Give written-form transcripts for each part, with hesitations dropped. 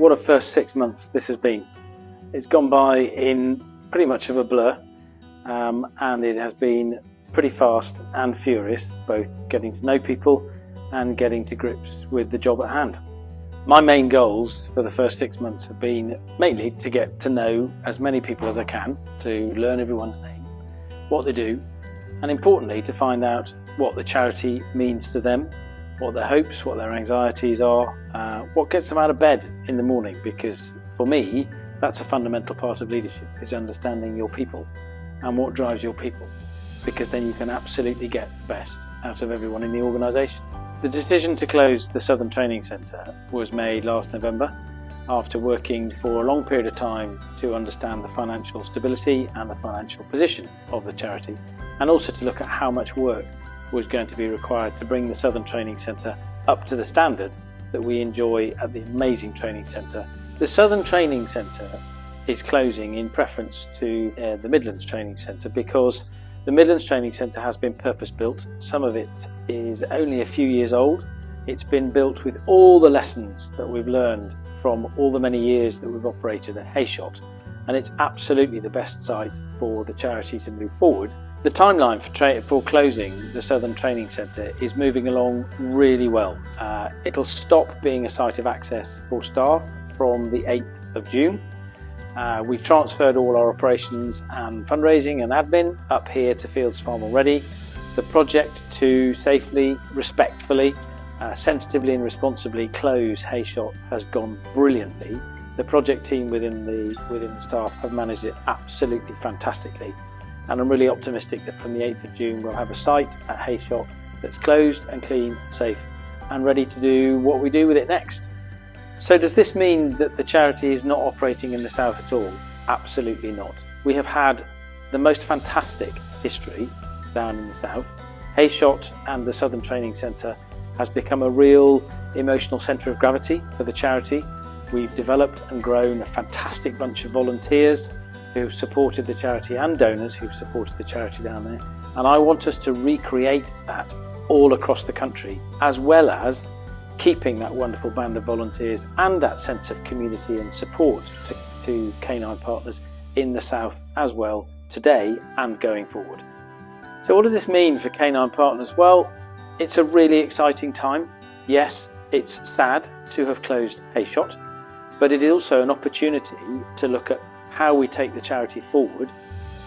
what a first 6 months this has been. It's gone by in pretty much of a blur, and it has been pretty fast and furious, both getting to know people and getting to grips with the job at hand. My main goals for the first 6 months have been mainly to get to know as many people as I can, to learn everyone's name, what they do, and importantly to find out what the charity means to them, what their hopes, what their anxieties are, what gets them out of bed in the morning, because for me that's a fundamental part of leadership, is understanding your people and what drives your people, because then you can absolutely get the best out of everyone in the organisation. The decision to close the Southern Training Centre was made last November after working for a long period of time to understand the financial stability and the financial position of the charity, and also to look at how much work was going to be required to bring the Southern Training Centre up to the standard that we enjoy at the amazing training centre. The Southern Training Centre is closing in preference to the Midlands Training Centre, because the Midlands Training Centre has been purpose-built. Some of it is only a few years old. It's been built with all the lessons that we've learned from all the many years that we've operated at Hayshot, and it's absolutely the best site for the charity to move forward. The timeline for closing the Southern Training Centre is moving along really well. It'll stop being a site of access for staff from the 8th of June. We've transferred all our operations and fundraising and admin up here to Fields Farm already. The project to safely, respectfully, sensitively and responsibly close Hayshot has gone brilliantly. The project team within the staff have managed it absolutely fantastically, and I'm really optimistic that from the 8th of June we'll have a site at Hayshot that's closed and clean and safe and ready to do what we do with it next. So does this mean that the charity is not operating in the south at all? Absolutely not. We have had the most fantastic history down in the south. Hayshot and the Southern Training Centre has become a real emotional centre of gravity for the charity. We've developed and grown a fantastic bunch of volunteers who've supported the charity and donors who've supported the charity down there. And I want us to recreate that all across the country, as well as keeping that wonderful band of volunteers and that sense of community and support to Canine Partners in the south as well, today and going forward. So what does this mean for Canine Partners? Well, it's a really exciting time. Yes, it's sad to have closed Hayshot, but it is also an opportunity to look at how we take the charity forward,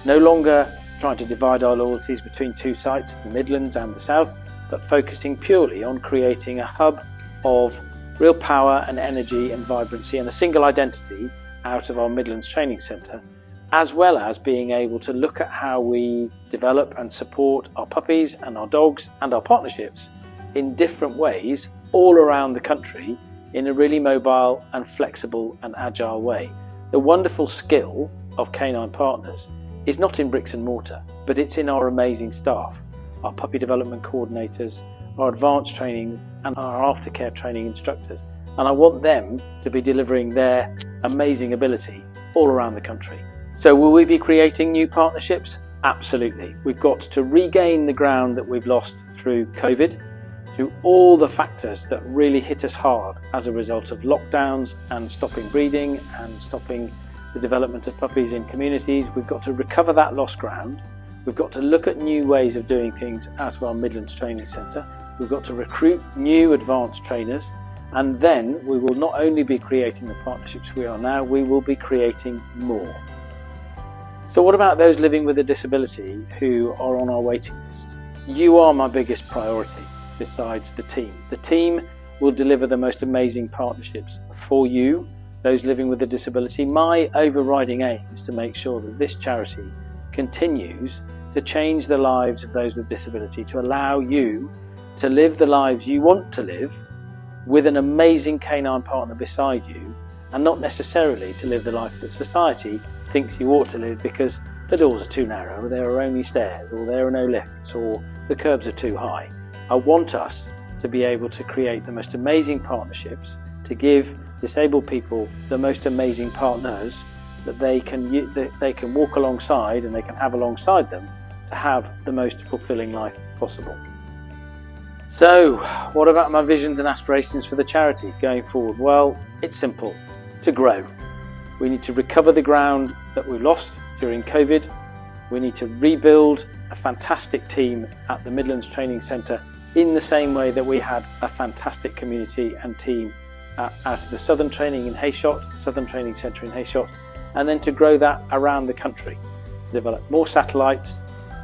no longer trying to divide our loyalties between two sites, the Midlands and the South, but focusing purely on creating a hub of real power and energy and vibrancy and a single identity out of our Midlands Training Centre, as well as being able to look at how we develop and support our puppies and our dogs and our partnerships in different ways all around the country in a really mobile and flexible and agile way. The wonderful skill of Canine Partners is not in bricks and mortar, but it's in our amazing staff, our puppy development coordinators, our advanced training and our aftercare training instructors. And I want them to be delivering their amazing ability all around the country. So will we be creating new partnerships? Absolutely. We've got to regain the ground that we've lost through COVID, through all the factors that really hit us hard as a result of lockdowns and stopping breeding and stopping the development of puppies in communities. We've got to recover that lost ground. We've got to look at new ways of doing things out of our Midlands Training Centre. We've got to recruit new advanced trainers, and then we will not only be creating the partnerships we are now, we will be creating more. So what about those living with a disability who are on our waiting list? You are my biggest priority besides the team. The team will deliver the most amazing partnerships for you, those living with a disability. My overriding aim is to make sure that this charity continues to change the lives of those with disability, to allow you to live the lives you want to live with an amazing canine partner beside you, and not necessarily to live the life that society thinks you ought to live because the doors are too narrow, or there are only stairs, or there are no lifts, or the curbs are too high. I want us to be able to create the most amazing partnerships, to give disabled people the most amazing partners that they can walk alongside and they can have alongside them to have the most fulfilling life possible. So what about my visions and aspirations for the charity going forward? Well, it's simple. to grow. We need to recover the ground that we lost during COVID. We need to rebuild a fantastic team at the Midlands Training Centre in the same way that we had a fantastic community and team at the Southern Training Centre in Hayshot, and then to grow that around the country, to develop more satellites,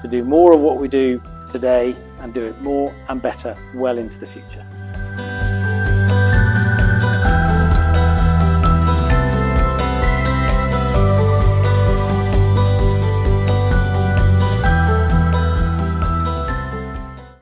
to do more of what we do today and do it more and better well into the future.